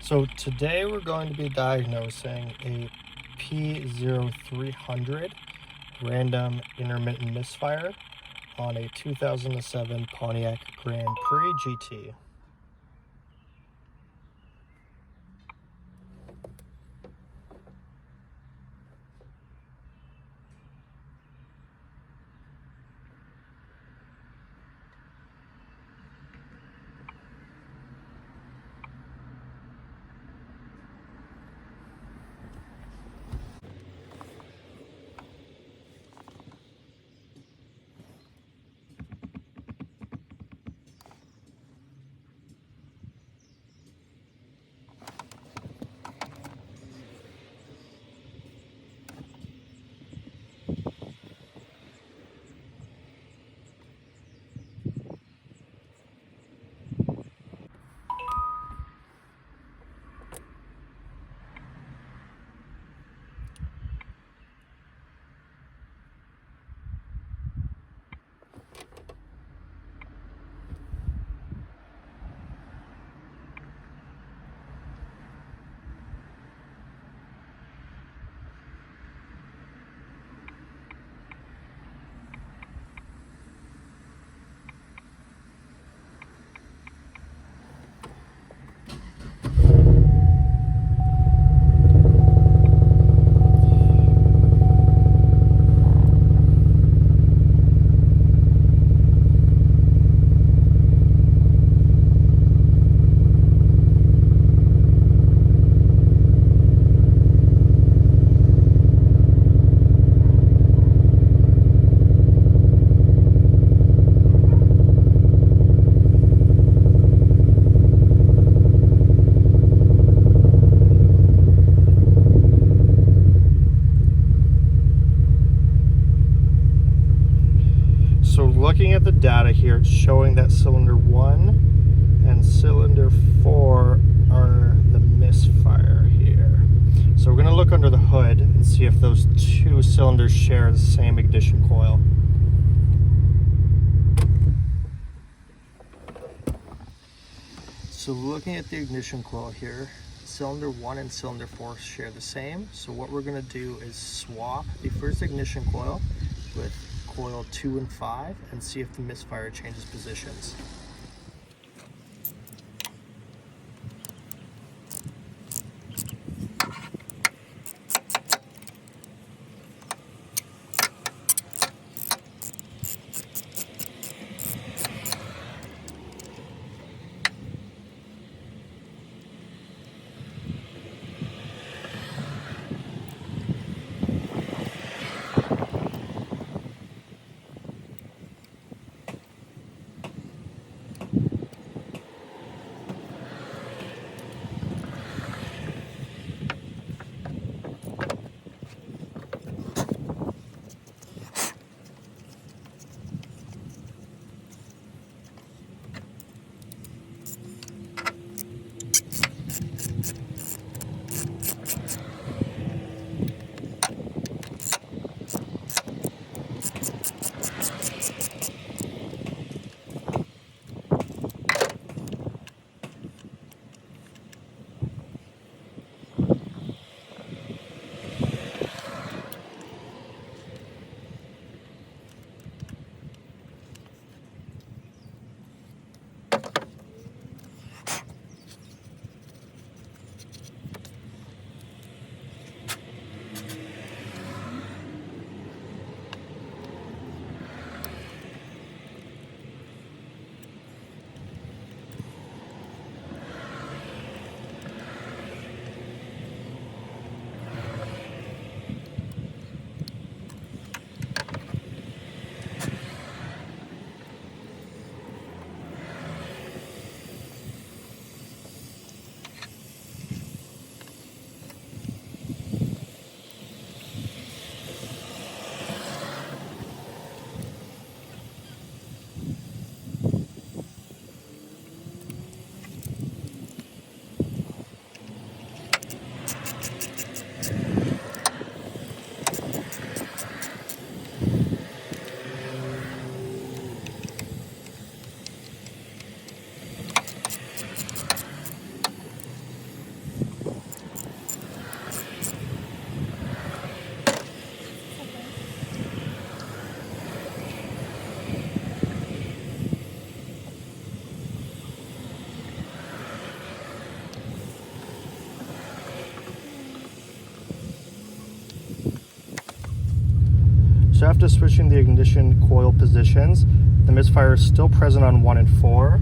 So today we're going to be diagnosing a P0300 random intermittent misfire on a 2007 Pontiac Grand Prix GT. So looking at the data here, it's showing that cylinder 1 and cylinder 4 are the misfire here. So we're going to look under the hood and see if those two cylinders share the same ignition coil. So looking at the ignition coil here, cylinder 1 and cylinder 4 share the same. So what we're going to do is swap the first ignition coil with coil 2 and 5 and see if the misfire changes positions. So after switching the ignition coil positions, the misfire is still present on 1 and 4.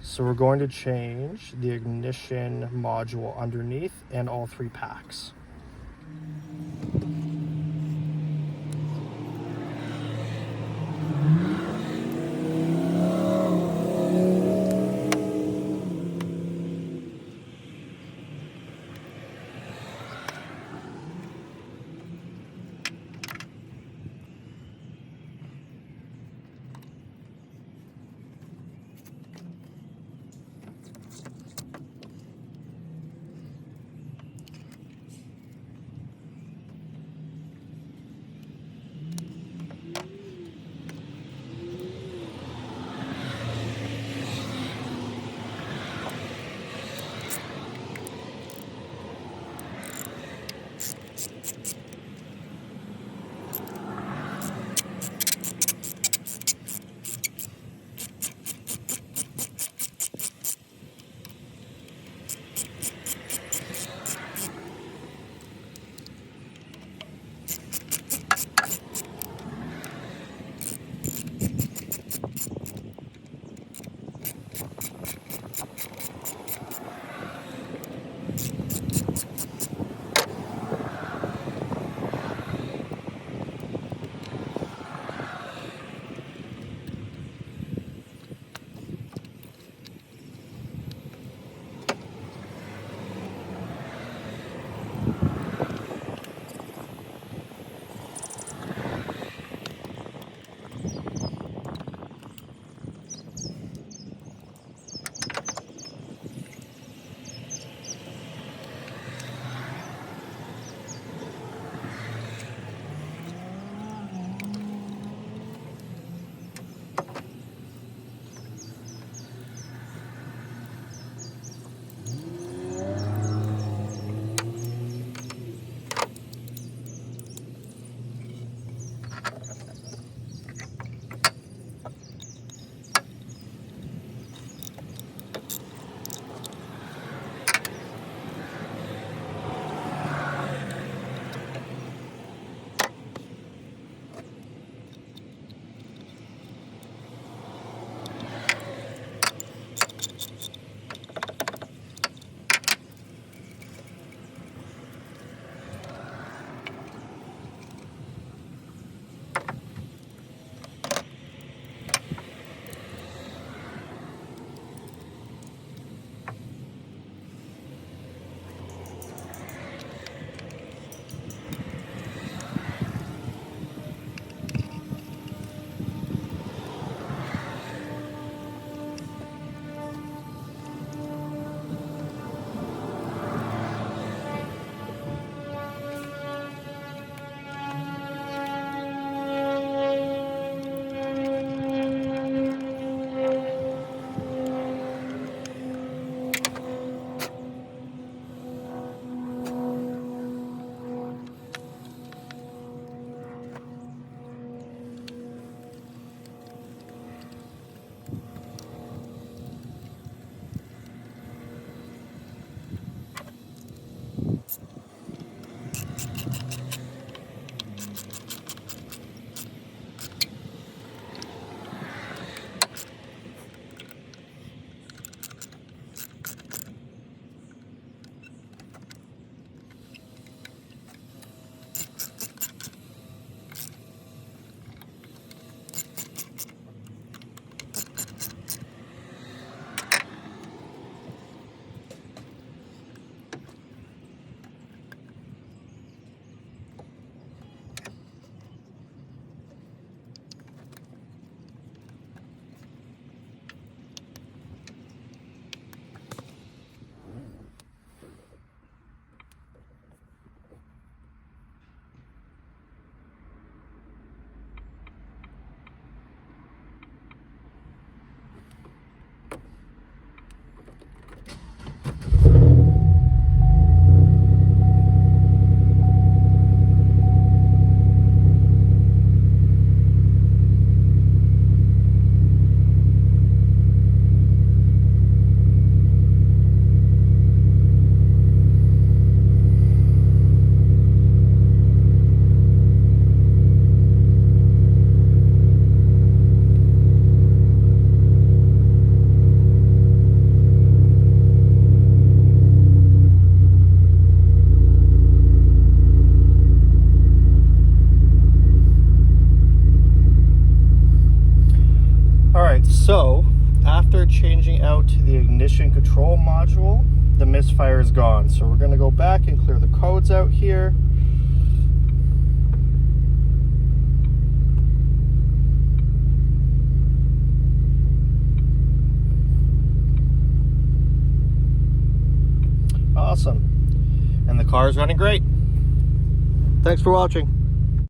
So we're going to change the ignition module underneath and all 3 packs. changing out the ignition control module, the misfire is gone. So we're going to go back and clear the codes out here. Awesome. And the car is running great. Thanks for watching.